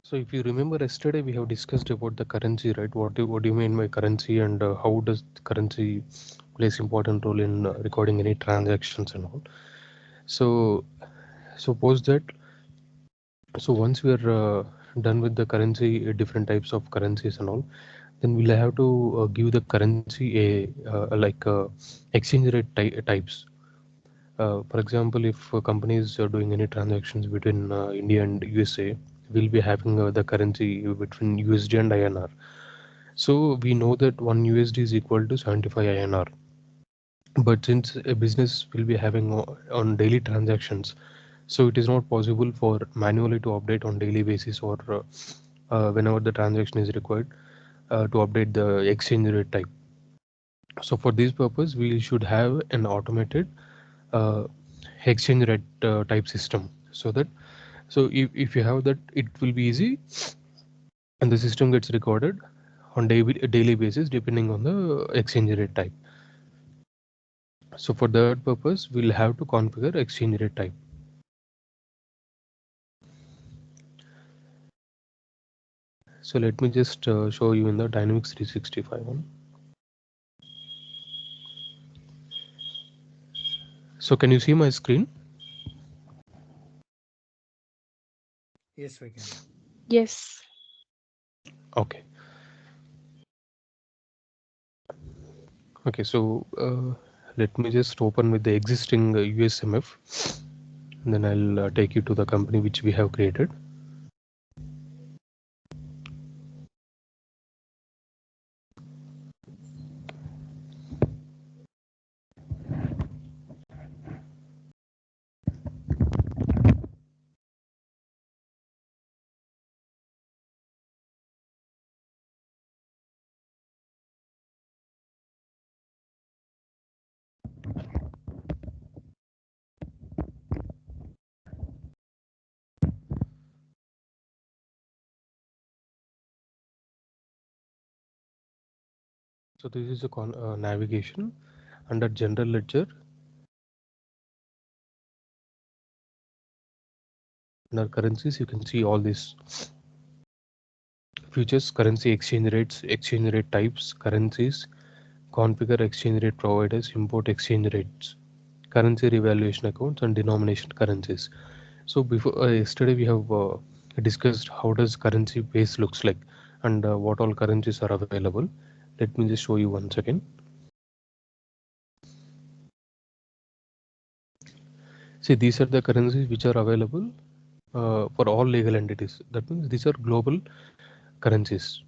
So if you remember yesterday, we have discussed about the currency, right? What do you mean by currency, and how does currency plays important role in recording any transactions and all. So suppose that, so once we are done with the currency, different types of currencies and all, then we'll have to give the currency a exchange rate types. For example, if companies are doing any transactions between India and USA, we'll be having the currency between USD and INR. So we know that 1 USD is equal to 75 INR. But since a business will be having on daily transactions, so it is not possible for manually to update on daily basis, or whenever the transaction is required to update the exchange rate type. So for this purpose, we should have an automated uh, exchange rate type system, so that, so if you have that, it will be easy, and the system gets recorded on daily basis depending on the exchange rate type. So for that purpose, we'll have to configure exchange rate type. So let me just show you in the Dynamics 365 one. So can you see my screen? Yes, we can. Yes. Okay. Okay. So let me just open with the existing USMF. Then I'll take you to the company which we have created. So this is a navigation under General Ledger. Under currencies, you can see all these futures, currency exchange rates, exchange rate types, currencies, configure exchange rate providers, import exchange rates, currency revaluation accounts, and denomination currencies. So before yesterday we have discussed how does currency base looks like, and what all currencies are available. Let me just show you once again. See, these are the currencies which are available for all legal entities. That means these are global currencies.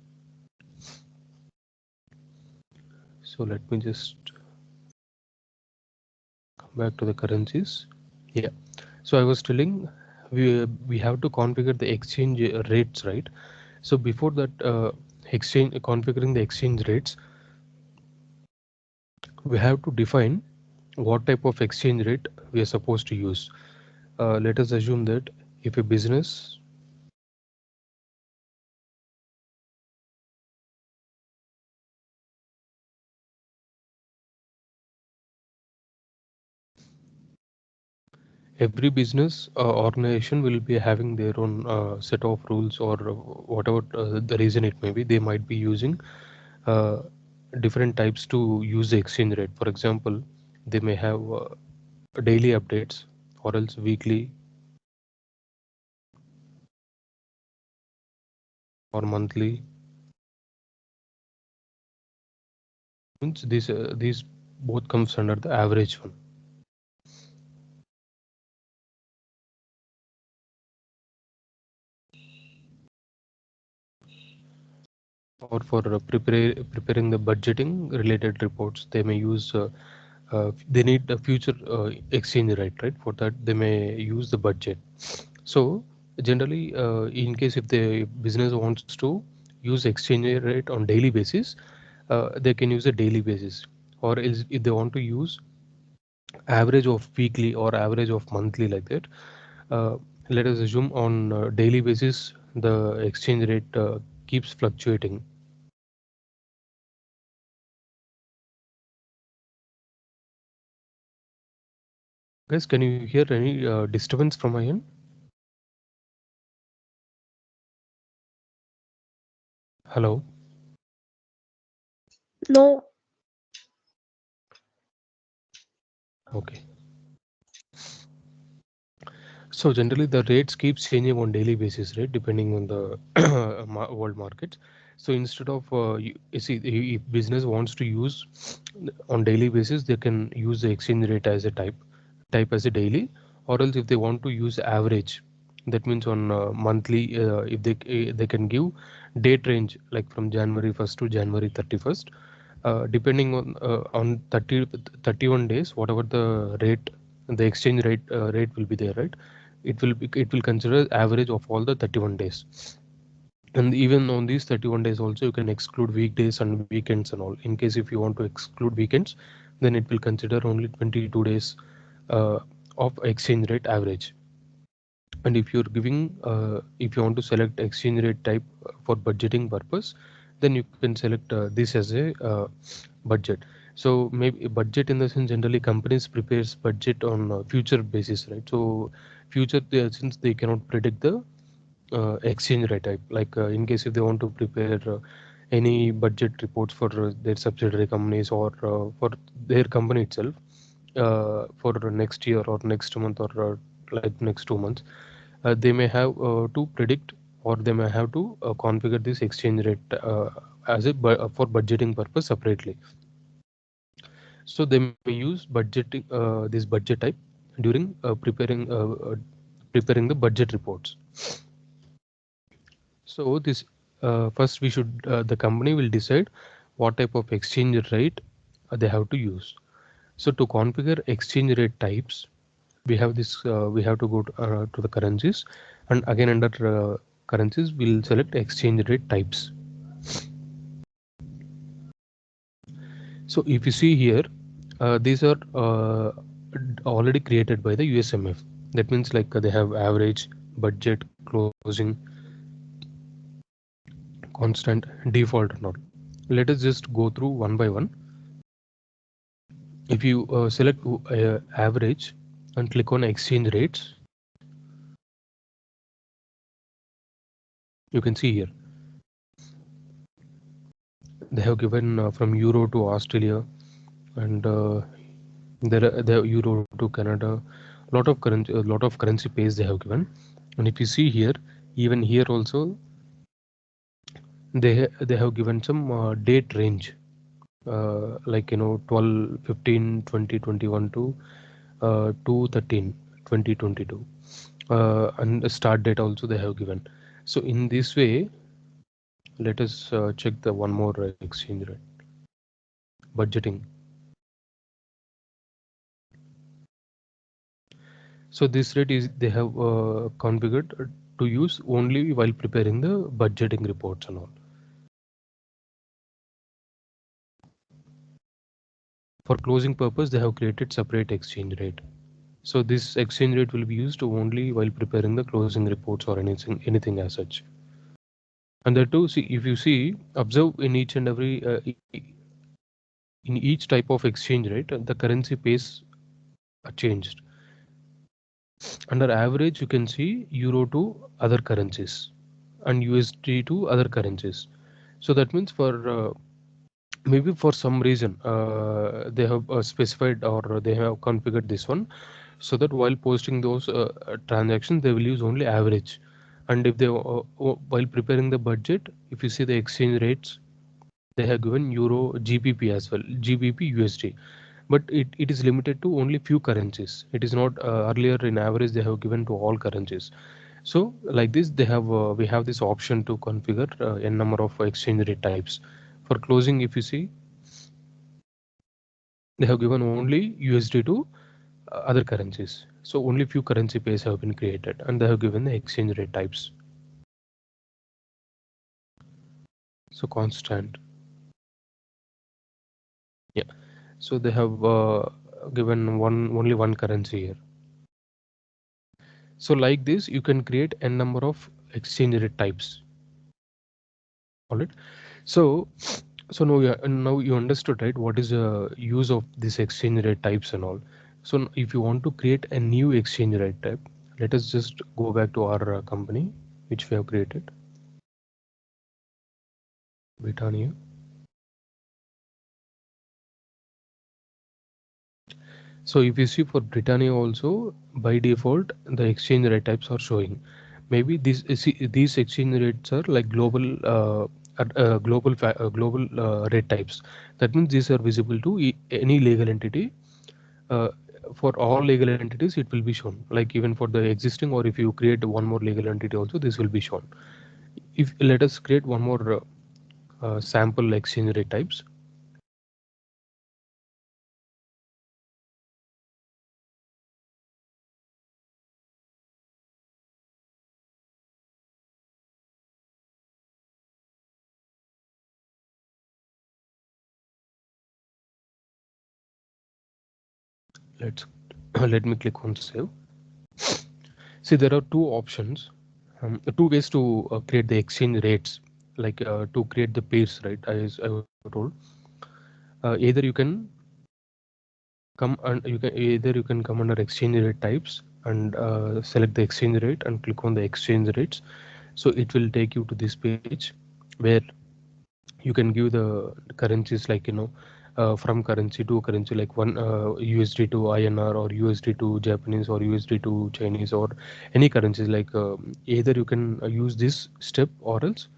So let me just come back to the currencies. Yeah. So I was telling, we have to configure the exchange rates, right? So before that, exchange configuring the exchange rates, we have to define what type of exchange rate we are supposed to use. Let us assume that if a business, every business organization will be having their own set of rules, or whatever the reason it may be, they might be using uh, different types to use the exchange rate. For example, they may have daily updates, or else weekly or monthly. Means these both comes under the average one. Or for preparing the budgeting related reports, they may use they need a future exchange rate, right? For that they may use the budget. So generally, in case if the business wants to use exchange rate on daily basis, they can use a daily basis. Or else if they want to use average of weekly or average of monthly, like that, uh, let us assume on daily basis the exchange rate keeps fluctuating. Guys, can you hear any disturbance from my end? Hello. No. Okay. So generally the rates keeps changing on daily basis, right? Depending on the world markets. So instead of you see, if business wants to use on daily basis, they can use the exchange rate as a type as a daily, or else if they want to use average, that means on monthly, if they can give date range like from January 1st to January 31st, depending on 31 days, whatever the rate, the exchange rate will be there, right? It will consider average of all the 31 days. And even on these 31 days also, you can exclude weekdays and weekends and all. In case if you want to exclude weekends, then it will consider only 22 days uh, of exchange rate average. And if you're giving if you want to select exchange rate type for budgeting purpose, then you can select this as a budget. So maybe budget in the sense, generally companies prepares budget on future basis, right? So future, since they cannot predict the exchange rate type, like in case if they want to prepare any budget reports for their subsidiary companies or for their company itself for next year or next month or like next 2 months, they may have to predict, or they may have to configure this exchange rate as for budgeting purpose separately. So they may use budgeting this budget type during preparing the budget reports. So this first we should the company will decide what type of exchange rate they have to use. So to configure exchange rate types, we have this we have to go to the currencies, and again under currencies we'll select exchange rate types. So if you see here, these are already created by the USMF. That means like they have average, budget, closing, constant, default and all. Let us just go through one by one. If you select average and click on exchange rates, you can see here they have given from euro to Australia, and there euro to Canada. A lot of currency pairs they have given. And if you see here, even here also they have given some date range, like 12 15 2021 to 2/13 2022, and the start date also they have given. So in this way, let us check the one more exchange rate budgeting. So this rate is they have configured to use only while preparing the budgeting reports and all. For closing purpose, they have created separate exchange rate. So this exchange rate will be used only while preparing the closing reports or anything as such. And there too, see, if you see, observe in each and every in each type of exchange rate, the currency pairs are changed. Under average, you can see euro to other currencies and USD to other currencies. So that means for maybe for some reason they have specified or they have configured this one, so that while posting those transactions they will use only average. And if they while preparing the budget, if you see the exchange rates, they have given euro GBP as well, GBP USD, but it is limited to only few currencies. It is not earlier in average they have given to all currencies. So like this they have we have this option to configure n number of exchange rate types. For closing, if you see, they have given only USD to other currencies. So only few currency pairs have been created, and they have given the exchange rate types. So constant, yeah. So they have given only one currency here. So like this, you can create n number of exchange rate types. All right. So now you understood, right? What is the use of this exchange rate types and all. So if you want to create a new exchange rate type, let us just go back to our company which we have created. Britannia. So if you see for Britannia also, by default the exchange rate types are showing. Maybe these exchange rates are like global rate types. That means these are visible to any legal entity. Uh, for all legal entities, it will be shown. Like even for the existing, or if you create one more legal entity, also this will be shown. If let us create one more sample exchange rate types. Let's let me click on save. See, there are two options, two ways to create the exchange rates, like to create the pairs, right? As I was told, either you can come under exchange rate types and select the exchange rate and click on the exchange rates. So it will take you to this page where you can give the currencies, like from currency to currency, like one USD to INR, or USD to Japanese, or USD to Chinese, or any currencies. Like either you can use this step, or else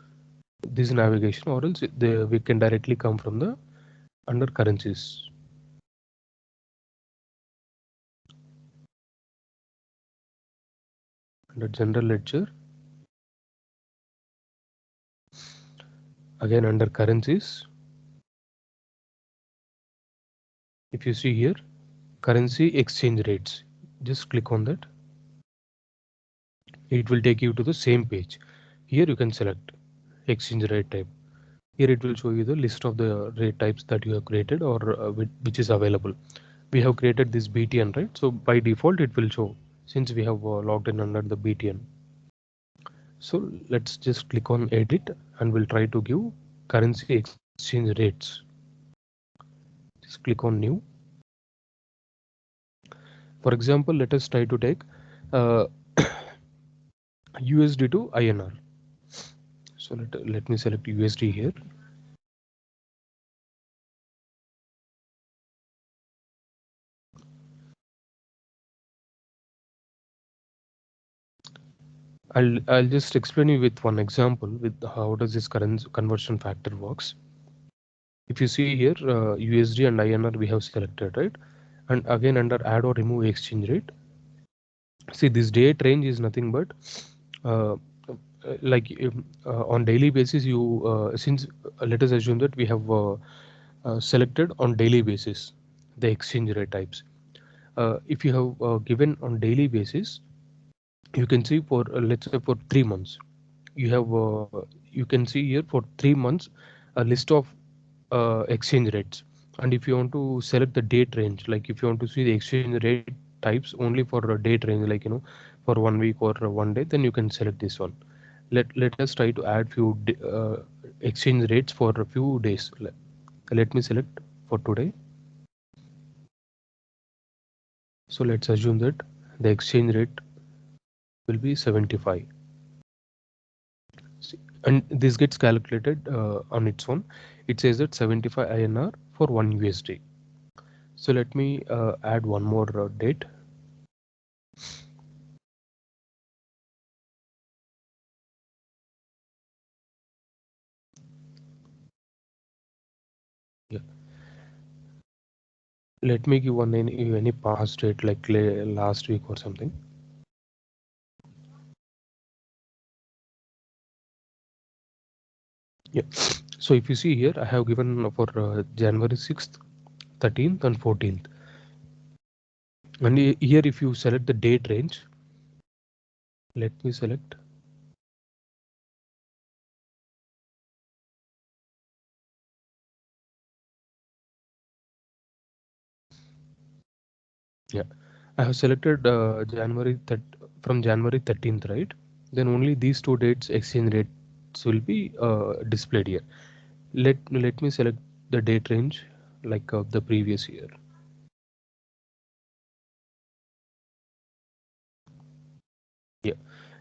this navigation, or else we can directly come from the under currencies, under general ledger, again under currencies. If you see here, currency exchange rates, just click on that. It will take you to the same page. Here you can select exchange rate type. Here it will show you the list of the rate types that you have created, or which is available. We have created this BTN, right? So by default it will show, since we have logged in under the BTN. So let's just click on edit and we'll try to give currency exchange rates. Just click on new. For example, let us try to take uh, USD to INR. So let me select USD here. I'll just explain you with one example with how does this current conversion factor works. If you see here, USD and INR we have selected, right? And again under add or remove exchange rate, see this date range is nothing but uh, like on daily basis you since let us assume that we have selected on daily basis the exchange rate types. If you have given on daily basis, you can see for let's say for 3 months, you have you can see here for 3 months a list of exchange rates. And if you want to select the date range, like if you want to see the exchange rate types only for a date range, like for 1 week or 1 day, then you can select this one. Let us try to add few exchange rates for a few days. Let me select for today. So let's assume that the exchange rate will be 75. And this gets calculated on its own. It says that 75 INR for 1 USD. So let me add one more date. Yeah. Let me give one any past date, like last week or something. Yeah. So if you see here, I have given for January 6th, 13th and 14th. And here if you select the date range, let me select. Yeah, I have selected from January 13th, right? Then only these two dates exchange rates will be displayed here. Let me select the date range like of the previous year. Yeah.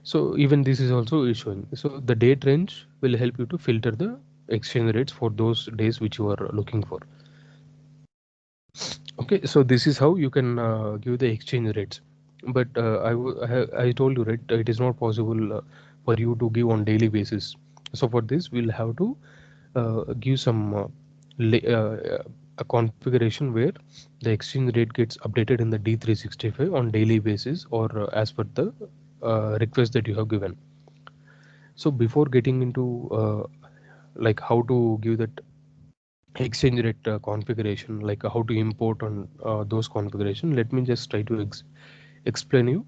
So even this is also showing. So the date range will help you to filter the exchange rates for those days which you are looking for. Okay, so this is how you can give the exchange rates. But I told you, right, it is not possible for you to give on daily basis. So for this, we'll have to give some a configuration where the exchange rate gets updated in the D365 on daily basis, or as per the request that you have given. So before getting into like how to give that exchange rate configuration, like how to import on those configuration, let me just try to explain you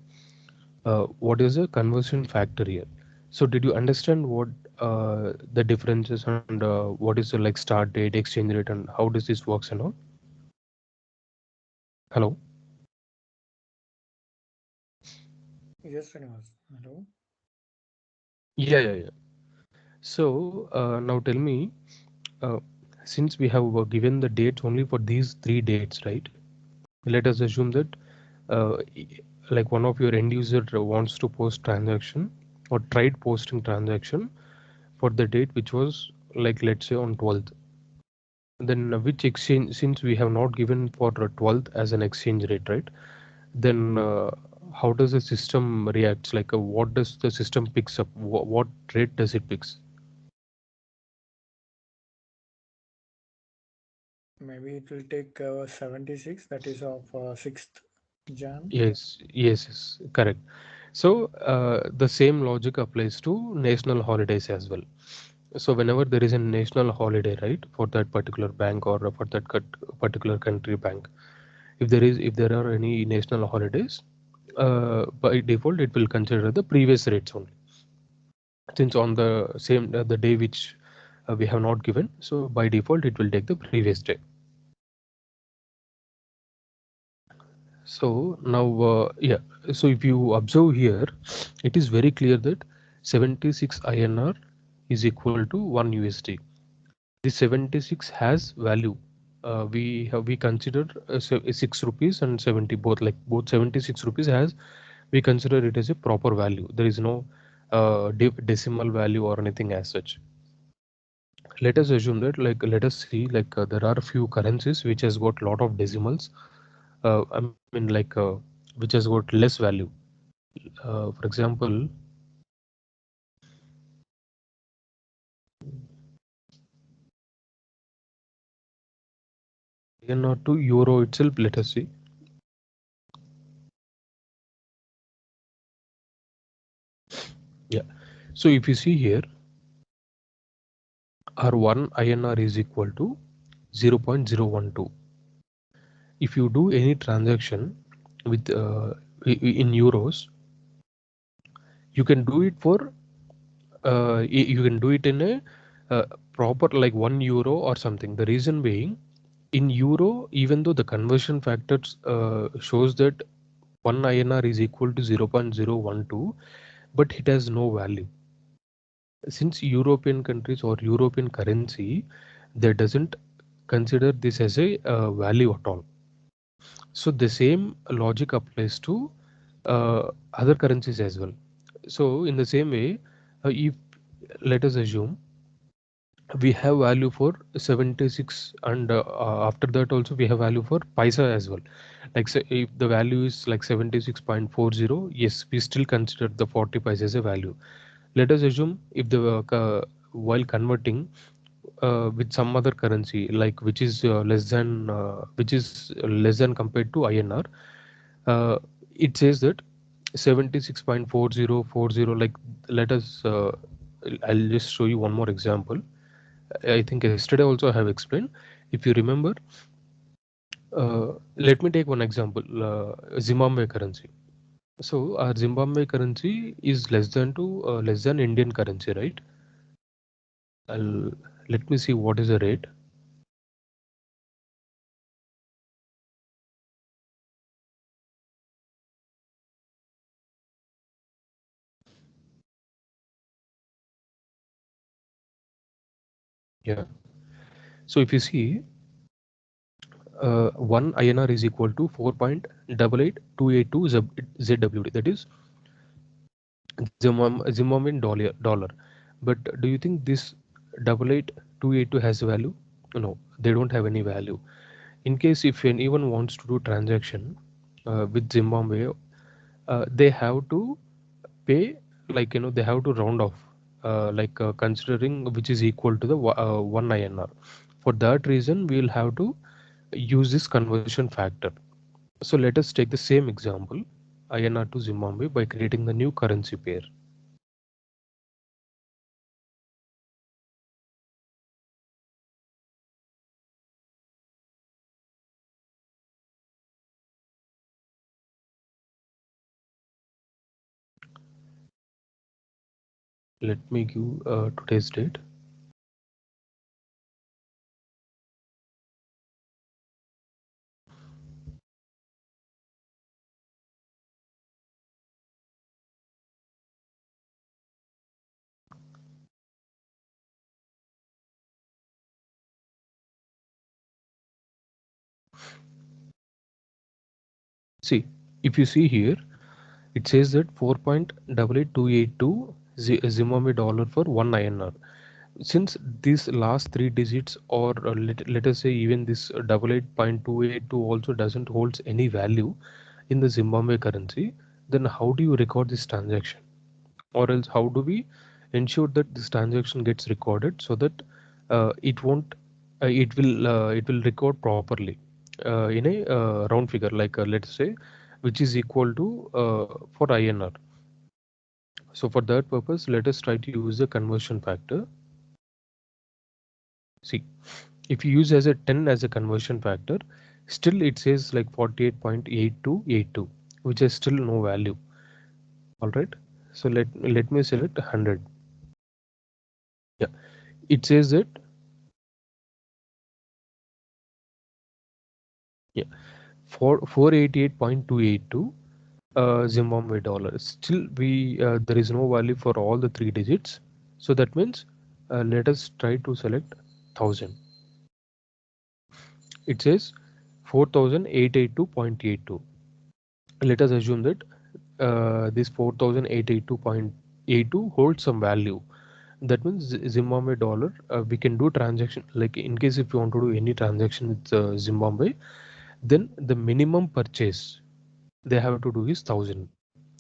what is a conversion factor here. So did you understand what the differences, and what is the like start date, exchange rate, and how does this works and all? Hello? Yes, Srinivas. Hello. Yeah. So now tell me, uh, since we have given the dates only for these three dates, right? Let us assume that like one of your end user wants to post transaction or tried posting transaction for the date which was like, let's say, on 12th. Then which exchange, since we have not given for 12th as an exchange rate, right? Then how does the system reacts, like what does the system picks up, what rate does it picks? Maybe it will take 76, that is of 6th Jan. Yes, correct. So the same logic applies to national holidays as well. So whenever there is a national holiday, right, for that particular bank or for that particular country bank, if there are any national holidays, by default it will consider the previous rates only. Since on the same the day which we have not given, so by default it will take the previous day. So now, yeah. So if you observe here, it is very clear that 76 INR is equal to 1 USD. This 76 has value. We consider 6 rupees and 70, both, like both 76 rupees has, we consider it as a proper value. There is no decimal value or anything as such. Let us assume that, like, let us see, like there are a few currencies which has got lot of decimals. I mean, like which has got less value. For example, INR to euro itself, let us see. Yeah. So if you see here, our 1 INR is equal to 0.012. If you do any transaction with in euros, you can do it for you can do it in a proper, like 1 euro or something. The reason being, in euro, even though the conversion factors shows that 1 INR is equal to 0.012, but it has no value. Since European countries or European currency, they doesn't consider this as a value at all. So the same logic applies to other currencies as well. So in the same way, if, let us assume, we have value for 76, and after that also we have value for paisa as well. Like, say if the value is like 76.40, yes, we still consider the 40 paisa as a value. Let us assume if the while converting with some other currency, like which is less than compared to INR, uh, it says that 76.4040, like, let us I'll just show you one more example. I think yesterday also I have explained. If you remember, let me take one example, Zimbabwe currency. So our Zimbabwe currency is less than Indian currency, right? I'll Let me see what is the rate. Yeah. So if you see, 1 INR is equal to 4.88282 ZWD. That is Zimbabwean dollar. But do you think this double eight 282 has a value? No, they don't have any value. In case if anyone wants to do transaction with Zimbabwe, they have to pay, like they have to round off, considering which is equal to the 1 INR. For that reason, we will have to use this conversion factor. So let us take the same example, INR to Zimbabwe, by creating the new currency pair. Let me give today's date. See, if you see here, it says that 4.88282 Zimbabwe dollar for 1 INR. Since these last three digits, or let us say even this 88.282 also doesn't holds any value in the Zimbabwe currency, then how do you record this transaction? Or else how do we ensure that this transaction gets recorded so that it won't it will record properly in a round figure, like let's say, which is equal to for INR. So for that purpose, let us try to use the conversion factor. See, if you use as a 10 as a conversion factor, still it says like 48.8282, which is still no value. All right, so let me select 100. Yeah, it says that, yeah, for 488.282 Zimbabwe dollar. Still we there is no value for all the three digits. So that means let us try to select 1000. It says 4882.82. Let us assume that this 4882.82 holds some value. That means Zimbabwe dollar, we can do transaction, like in case if you want to do any transaction with Zimbabwe, then the minimum purchase they have to do is 1000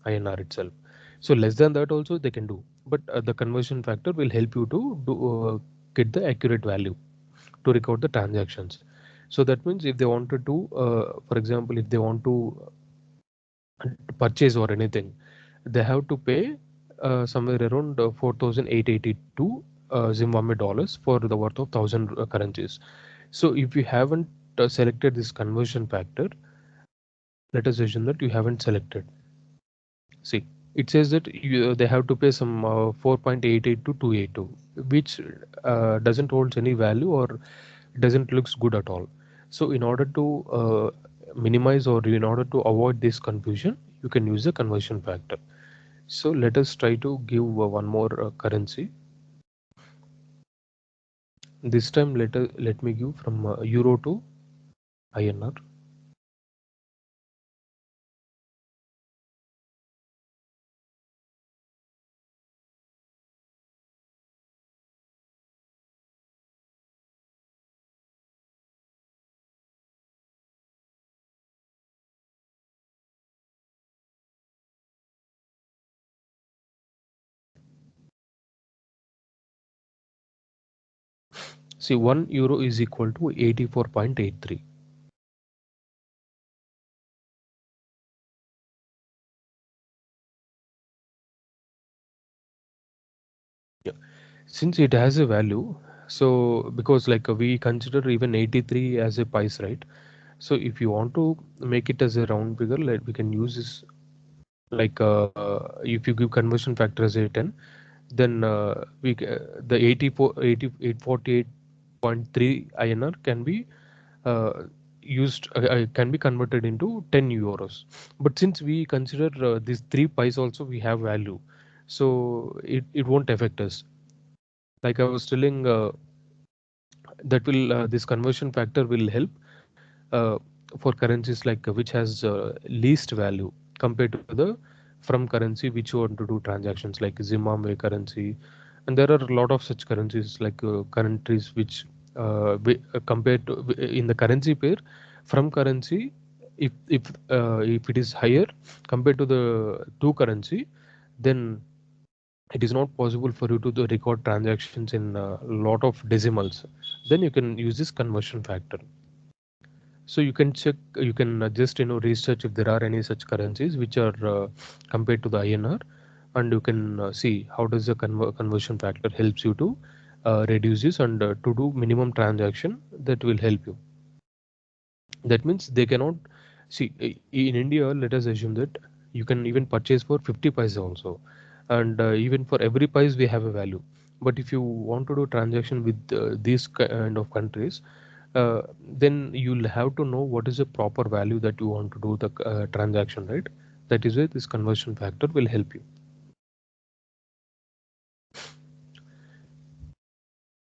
INR itself. So less than that also they can do, but the conversion factor will help you to do get the accurate value to record the transactions. So that means if they wanted to, for example, if they want to purchase or anything, they have to pay somewhere around 4,882 Zimbabwe dollars for the worth of 1000 currencies. So if you haven't selected this conversion factor, let us assume that you haven't selected. See, it says that they have to pay some 4.88 to 282, which doesn't hold any value or doesn't looks good at all. So in order to minimize, or in order to avoid this confusion, you can use the conversion factor. So let us try to give one more currency. This time let me give from euro to INR. See, 1 euro is equal to 84.83. Yeah. Since it has a value, so because like we consider even 83 as a pice, right? So if you want to make it as a round figure, like we can use this, like if you give conversion factor as a 10, then the 848.3 INR can be used can be converted into 10 euros. But since we consider these three pies also we have value, so it won't affect us. Like I was telling, that will this conversion factor will help uh, for currencies like which has least value compared to the from currency which you want to do transactions, like Zimbabwe currency, And there are a lot of such currencies, like countries which compared to in the currency pair, from currency, if it is higher compared to the two currency, then it is not possible for you to record transactions in a lot of decimals. Then you can use this conversion factor. So you can check, you can just research if there are any such currencies which are compared to the INR, and you can see how does the conversion factor helps you to reduce this, and to do minimum transaction that will help you. That means they cannot see in India. Let us assume that you can even purchase for 50 paise also, and even for every pice we have a value. But if you want to do transaction with these kind of countries, then you'll have to know what is the proper value that you want to do the transaction, right? That is where this conversion factor will help you.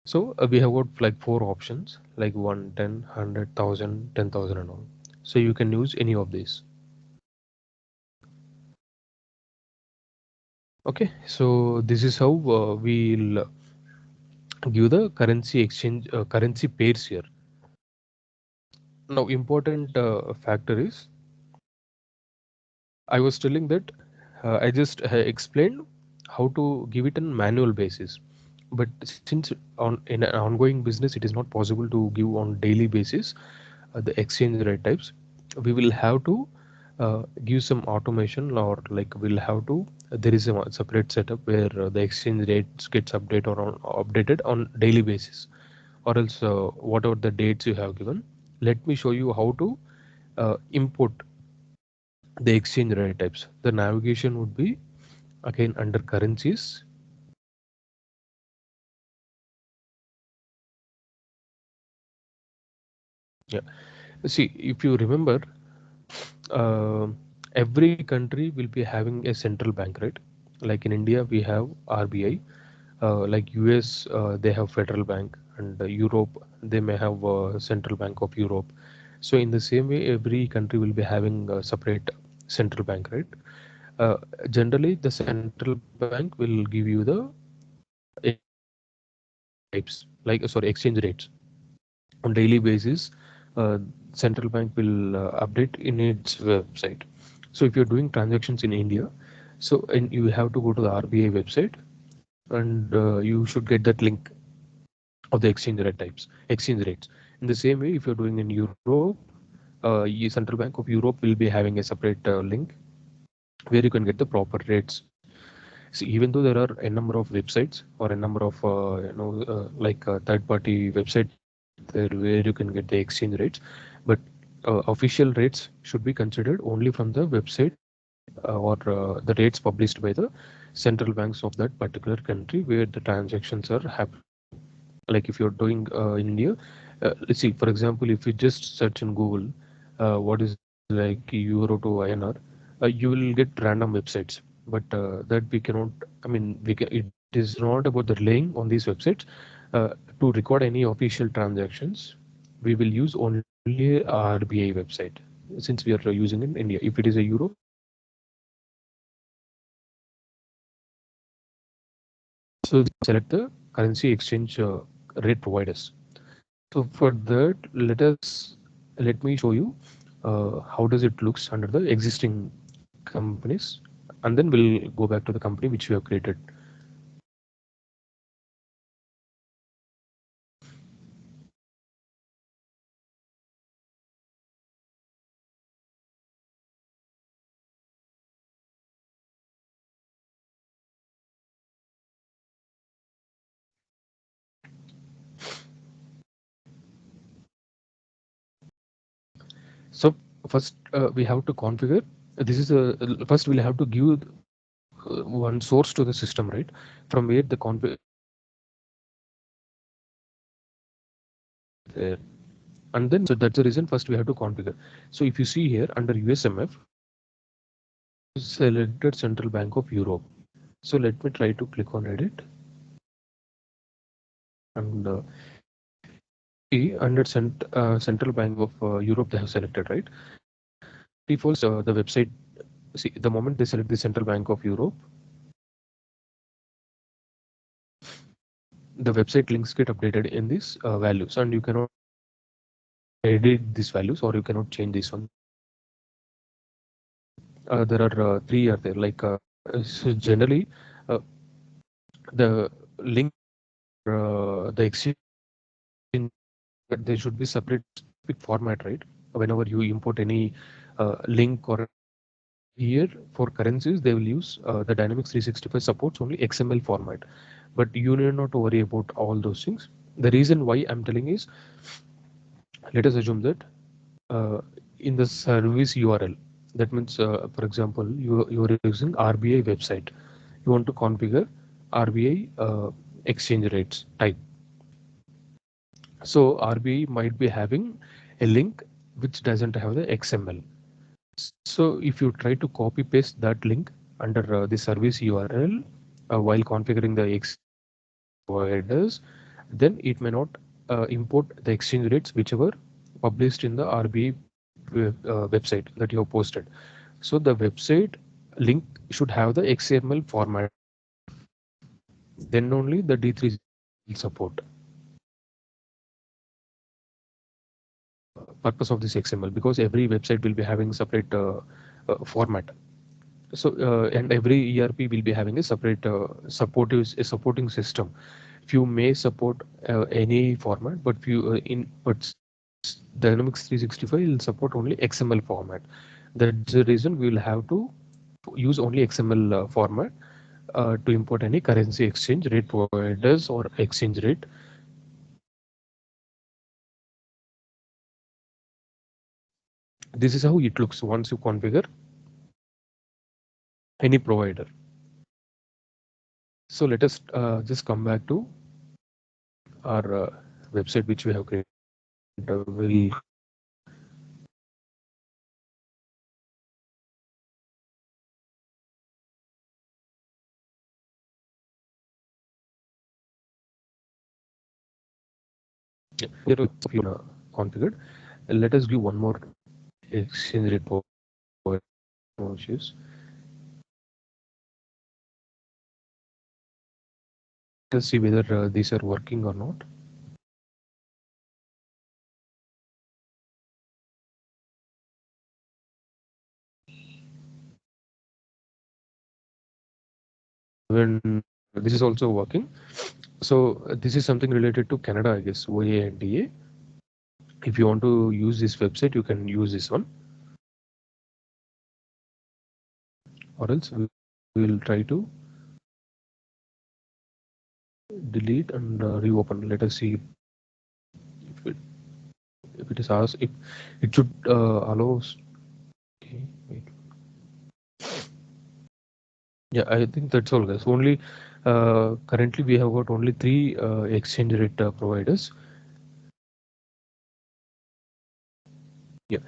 So we have got like four options, like 1, 10, 100,000, 10,000 and all. So you can use any of these. Okay, so this is how we'll give the currency exchange, currency pairs here. Now important factor is, I was telling that I just explained how to give it on manual basis. But since on in an ongoing business, it is not possible to give on daily basis the exchange rate types. We will have to give some automation, or like we'll have to. There is a separate setup where the exchange rates gets updated on daily basis, or else whatever the dates you have given. Let me show you how to import the exchange rate types. The navigation would be again under currencies. Yeah. See, if you remember, uh, every country will be having a central bank, right? Like in India, we have RBI. Like US, they have federal bank, and Europe, they may have central bank of Europe. So in the same way, every country will be having a separate central bank, right? Uh, Generally, the central bank will give you the exchange rate types, like sorry, exchange rates on daily basis. uh, Central bank will update in its website. So if you're doing transactions in India, so and you have to go to the RBI website, and you should get that link of the exchange rate types, exchange rates. In the same way, if you're doing in Europe, Central Bank of Europe will be having a separate link where you can get the proper rates. See, even though there are a number of websites or a number of like third party websites there where you can get the exchange rates, but official rates should be considered only from the website, or the rates published by the central banks of that particular country where the transactions are happening. Like if you're doing in India, let's see, for example, if you just search in Google what is like euro to INR, you will get random websites. But that we cannot, I mean, it is not about the relying on these websites to record any official transactions. We will use only RBI website since we are using in India. If it is a Europe, we will use the central bank of Europe. So select the currency exchange rate providers. So for that, let me show you how does it looks under the existing companies, and then we'll go back to the company which we have created. So first we have to configure. This is a first we'll have to give one source to the system, right? From where the configuration will be there. And then so that's the reason first we have to configure. So if you see here under USMF, we have selected Central Bank of Europe. So let me try to click on edit, and if you see under Central Bank of Europe they have selected, right? By default the website, see, the moment they select the Central Bank of Europe, the website links get updated in these values, and you cannot edit these values or you cannot change this one. There are three are there, like so generally the link the exchange, there should be separate specific format, right? Whenever you import any link or here for currencies, they will use the Dynamics 365 supports only XML format, but you need not worry about all those things. The reason why I'm telling is, let us assume that in the service URL, that means, for example, you are using RBI website, you want to configure RBI exchange rates type. So RBI might be having a link which doesn't have the XML. So if you try to copy paste that link under the service URL while configuring the providers, then it may not import the exchange rates whichever published in the RBI website that you have posted. So the website link should have the XML format. Then only the D3 will support. Purpose of this XML, because every website will be having separate format. So and every ERP will be having a separate supporting system. Few may support any format, but few Dynamics 365 will support only XML format. That's the reason we will have to use only XML format to import any currency exchange rate providers or exchange rate. This is how it looks once you configure any provider. So let us just come back to our website which we have created. We'll here if you configured. Let us give one more exchange rate provider, no issues. Let's see whether these are working or not. When this is also working. So this is something related to Canada, I guess, OA and DA. If you want to use this website, you can use this one, or else we will try to delete and reopen. Let us see if it is ours. If it should allow us. Okay, wait. Yeah, I think that's all, guys. Only currently we have got only three exchange rate providers. Yeah,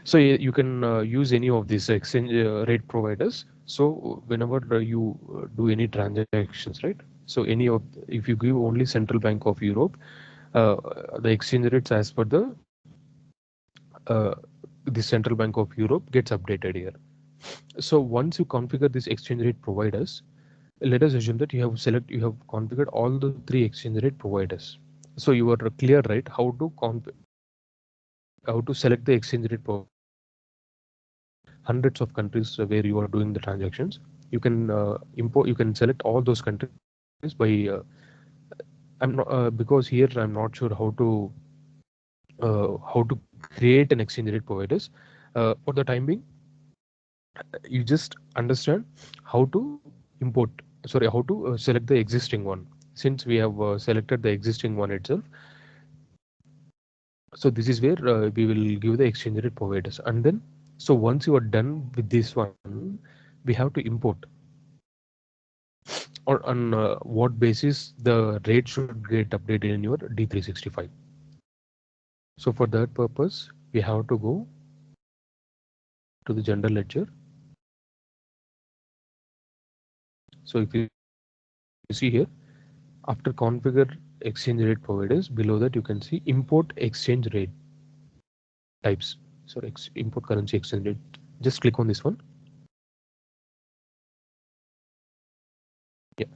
so you can use any of these exchange rate providers. So whenever you do any transactions, right? So any of, if you give only Central Bank of Europe, uh, the exchange rates as per uh, the Central Bank of Europe gets updated here. So once you configure these exchange rate providers, let us assume that you have configured all the three exchange rate providers. So you are clear, right? How to select the exchange rate provider. Hundreds of countries where you are doing the transactions. You can import. You can select all those countries by. I'm not because here I'm not sure how to create an exchange rate providers. For the time being, you just understand how to import. Sorry, how to select the existing one. Since we have selected the existing one itself, so this is where we will give the exchange rate providers, and then so once you are done with this one, we have to import, or on what basis the rate should get updated in your D365. So for that purpose, we have to go to the general ledger. So if you see here, after configure exchange rate providers, below that you can see import exchange rate types. So import currency exchange rate. Just click on this one. Yeah.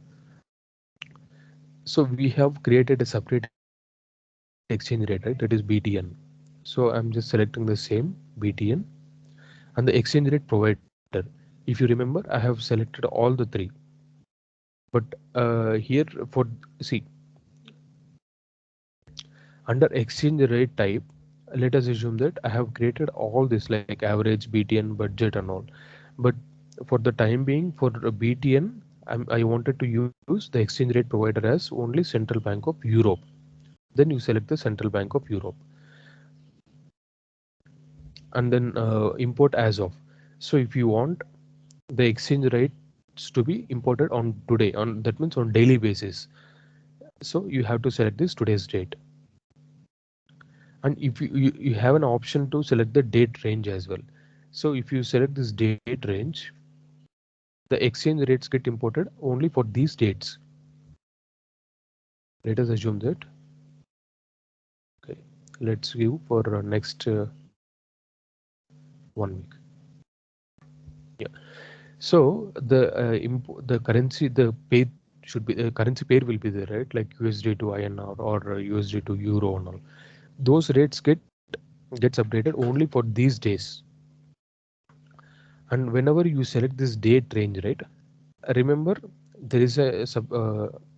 So we have created a separate exchange rate, right? That is BTN. So I'm just selecting the same BTN and the exchange rate provider. If you remember, I have selected all the three. But here for see under exchange rate type, let us assume that I have created all this like average, BTN, budget, and all. But for the time being, for BTN, I wanted to use the exchange rate provider as only Central Bank of Europe. Then you select the Central Bank of Europe and then import as of. So if you want the exchange rates to be imported on today, on that means on daily basis. So you have to select this today's date. And if you have an option to select the date range as well. So if you select this date range, the exchange rates get imported only for these dates. Let us assume that. Okay, let's give for next 1 week. Yeah. So the currency, the pair should be currency pair will be there, right? Like USD to INR or USD to Euro and all. Those rates gets updated only for these days. And whenever you select this date range, right? Remember there is a sub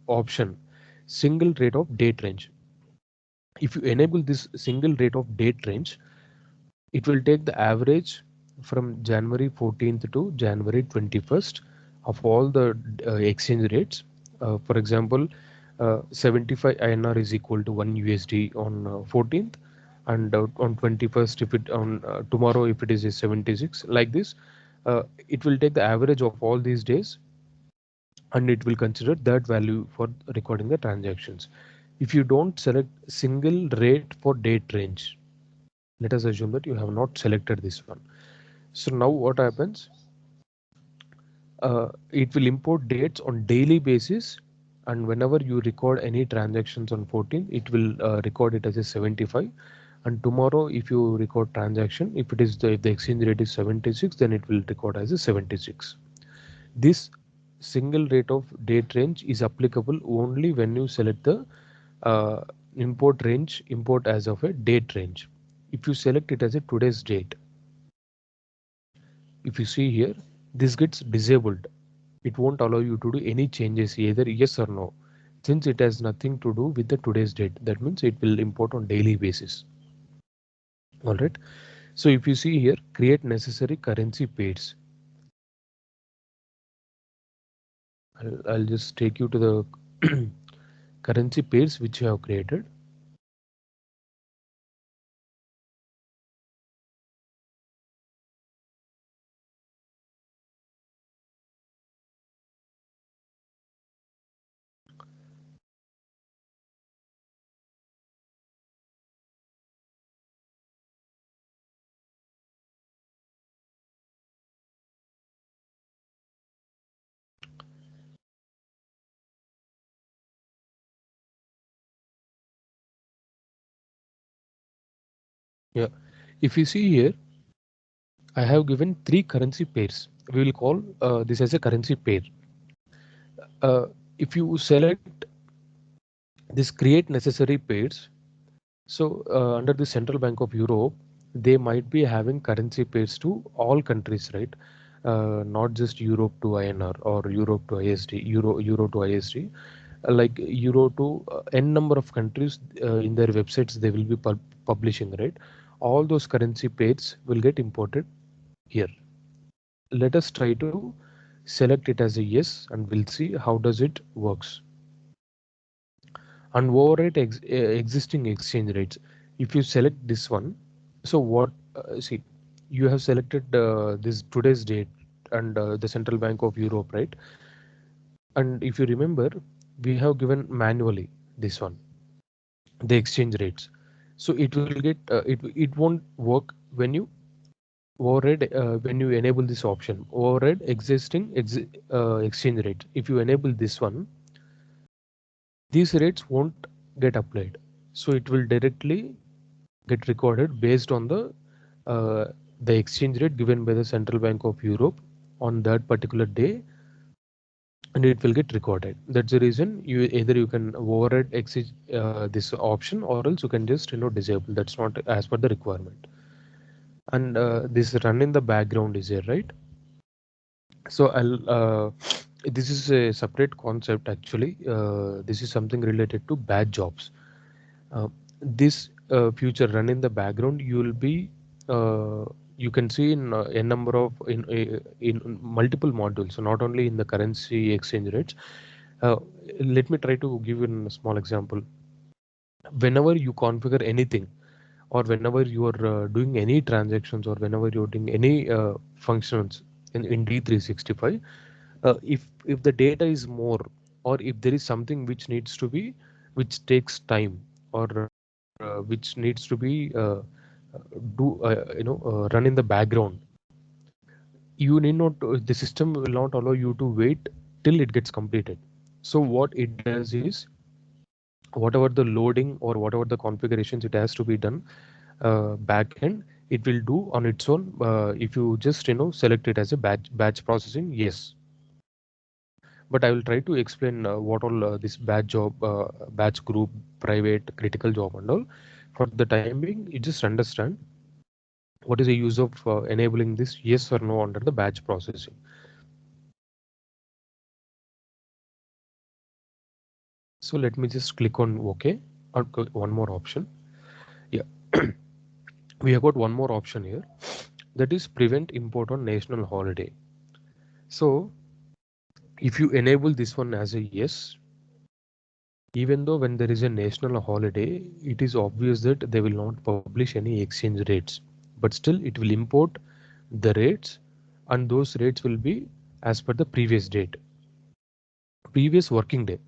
option single rate of date range. If you enable this single rate of date range, it will take the average from January 14th to January 21st of all the exchange rates. For example, 75 INR is equal to 1 USD on 14th, and on 21st, if it on tomorrow, if it is a 76, like this, it will take the average of all these days and it will consider that value for recording the transactions. If you don't select single rate for date range, let us assume that you have not selected this one. So now what happens? It will import dates on daily basis, and whenever you record any transactions on 14, it will record it as a 75. And tomorrow, if you record transaction, if the exchange rate is 76, then it will record as a 76. This single rate of date range is applicable only when you select the uh, import as of a date range. If you select it as a today's date, if you see here, this gets disabled. It won't allow you to do any changes, either yes or no, since it has nothing to do with the today's date. That means it will import on daily basis. All right. So if you see here, create necessary currency pairs. I'll just take you to the currency pairs which you have created. Yeah. If you see here, I have given three currency pairs. We will call this as a currency pair. If you select this create necessary pairs, so under the Central Bank of Europe, they might be having currency pairs to all countries, right? Not just Europe to INR or Europe to ISD, Euro to ISD. Like Euro to n number of countries in their websites they will be publishing, right? All those currency pairs will get imported here. Let us try to select it as a yes and we'll see how does it works. And override existing exchange rates. If you select this one, so what see, you have selected this today's date and the Central Bank of Europe, right? And if you remember, we have given manually this one, the exchange rates. So it will get it won't work when you override when you enable this option override existing exchange rate. If you enable this one, these rates won't get applied, so it will directly get recorded based on uh, the exchange rate given by the Central Bank of Europe on that particular day and it will get recorded. That's the reason you either you can override this option, or else you can just disable. That's not as per the requirement. And this run in the background is here, right? So I'll this is a separate concept actually. This is something related to batch jobs. This future run in the background, you will be you can see in a number of in multiple modules, so not only in the currency exchange rates. uh, Let me try to give you a small example. Whenever you configure anything, or whenever you are doing any transactions, or whenever you're doing any functions in D365, if the data is more, or if there is something which needs to be, which takes time, or which needs to be run in the background, you need not the system will not allow you to wait till it gets completed. So what it does is, whatever the loading or whatever the configurations it has to be done back end, it will do on its own. If you just select it as a batch processing, yes. But I will try to explain what all this batch group, private, critical job and all. For the time being, you just understand what is the use of enabling this yes or no under the batch processing. So let me just click on OK. Or one more option. Yeah, we have got one more option here, that is prevent import on national holiday. So if you enable this one as a yes, even though when there is a national holiday, it is obvious that they will not publish any exchange rates, but still it will import the rates, and those rates will be as per the previous date, previous working day.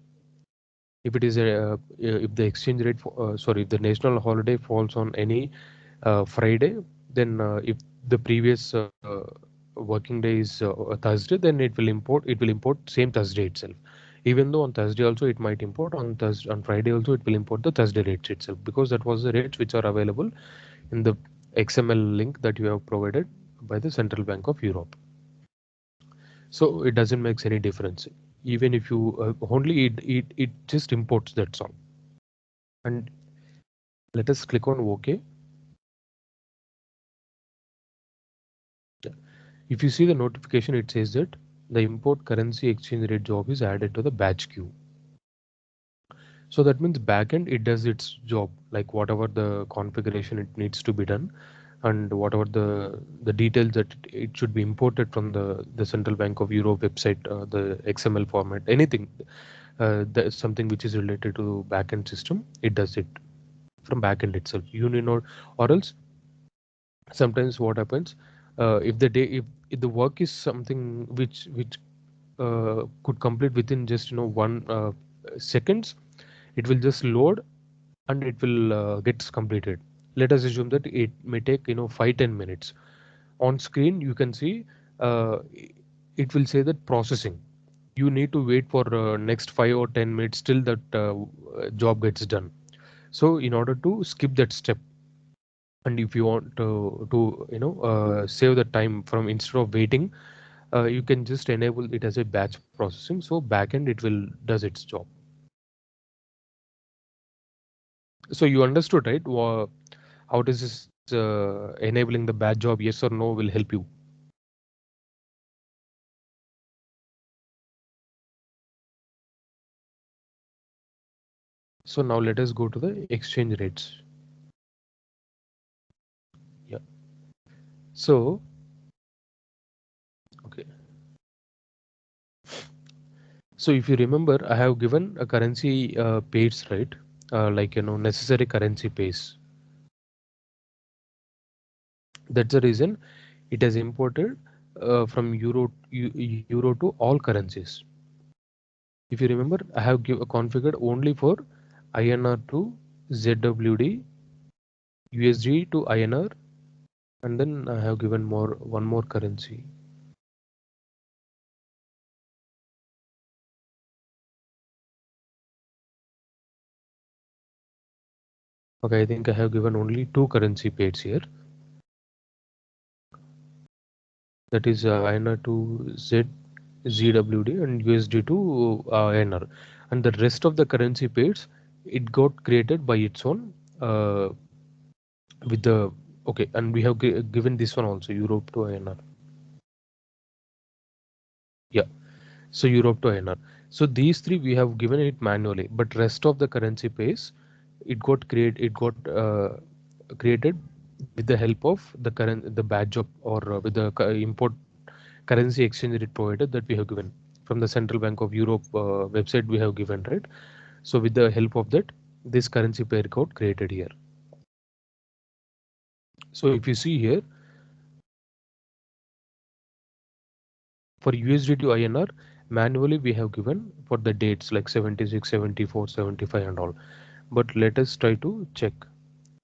If it is a if the exchange rate sorry, if the national holiday falls on any Friday, then if the previous working day is Thursday, then it will import same Thursday itself. Even though on Thursday also it might import, on Thursday, on Friday also it will import the Thursday rates itself, because that was the rates which are available in the XML link that you have provided by the Central Bank of Europe. So it doesn't make any difference. Even if you only it just imports that song. And let us click on OK. Yeah. If you see the notification, it says that the import currency exchange rate job is added to the batch queue. So that means backend it does its job, like whatever the configuration it needs to be done, and whatever the details that it should be imported from the Central Bank of Europe website, the XML format, anything, something which is related to backend system, it does it from backend itself. You need not, or else sometimes what happens, if the work is something which could complete within just 1 seconds, it will just load and it will gets completed. Let us assume that it may take 5-10 minutes. On screen you can see uh, it will say that processing. You need to wait for next 5 or 10 minutes till that job gets done. So in order to skip that step, and if you want to save the time, from instead of waiting, you can just enable it as a batch processing, so backend it will does its job. So you understood, right? How does this enabling the batch job yes or no will help you? So now let us go to the exchange rates. Yeah. So okay. So if you remember, I have given a currency pairs, right? Like necessary currency pairs. That's the reason it has imported from euro to all currencies. If you remember, I have configured only for INR to ZWD, USD to INR, and then I have given one more currency. Okay, I think I have given only two currency pairs here. That is INR to Z. ZWD and USD to INR, and the rest of the currency pairs it got created by its own with the okay, and we have given this one also Europe to INR. Yeah, so Europe to INR. So these three we have given it manually, but rest of the currency pairs it got created with the help of the badge of or with the import currency exchange rate provider that we have given from the Central Bank of Europe website we have given, right? So with the help of that, this currency pair got created here. So if you see here for USD to INR, manually we have given for the dates like 76, 74, 75 and all. But let us try to check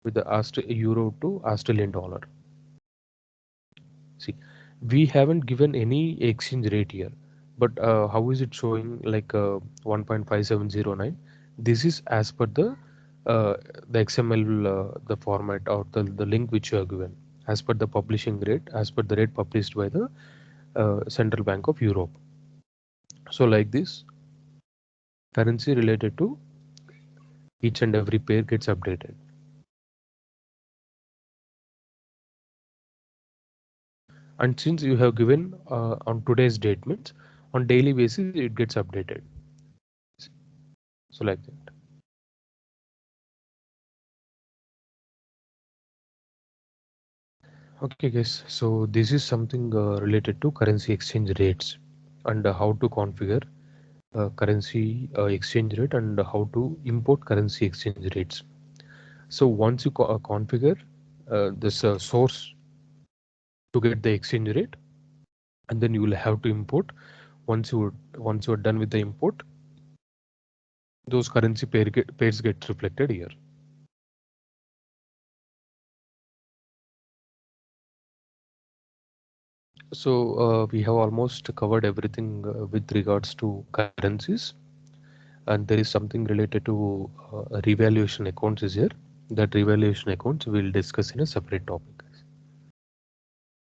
with the euro to Australian dollar. See, we haven't given any exchange rate here, but how is it showing like 1.5709? This is as per the XML the format or the link which you have given as per the publishing rate, as per the rate published by the Central Bank of Europe. So like this, currency related to each and every pair gets updated. And since you have given on today's date means on daily basis it gets updated. So like that. Okay guys, so this is something related to currency exchange rates and how to configure currency exchange rate and how to import currency exchange rates. So once you configure this source to get the exchange rate, and then you will have to import. Once you are done with the import, those currency pairs get reflected here. So we have almost covered everything with regards to currencies, and there is something related to revaluation accounts is here. That revaluation accounts we'll discuss in a separate topic.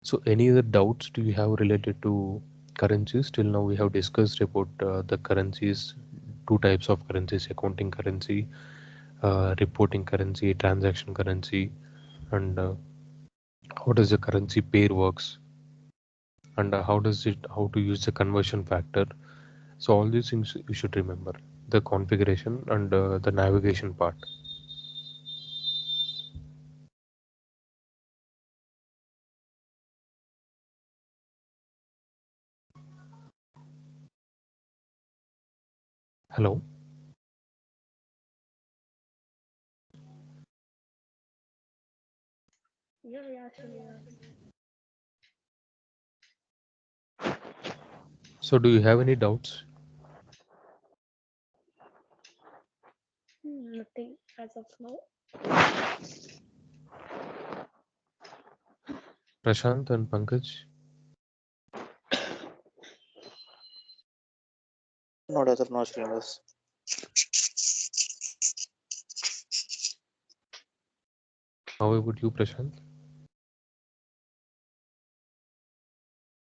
So any other doubts do you have related to currencies? Till now we have discussed about the currencies, two types of currencies: accounting currency, reporting currency, transaction currency, and how does the currency pair works, and how to use the conversion factor. So all these things you should remember, the configuration and the navigation part. Hello. Yeah, yeah, Shreyas. So do you have any doubts? Nothing as of now. Prashant and Pankaj. Not as of now, Srinivas. How about you, Prashant?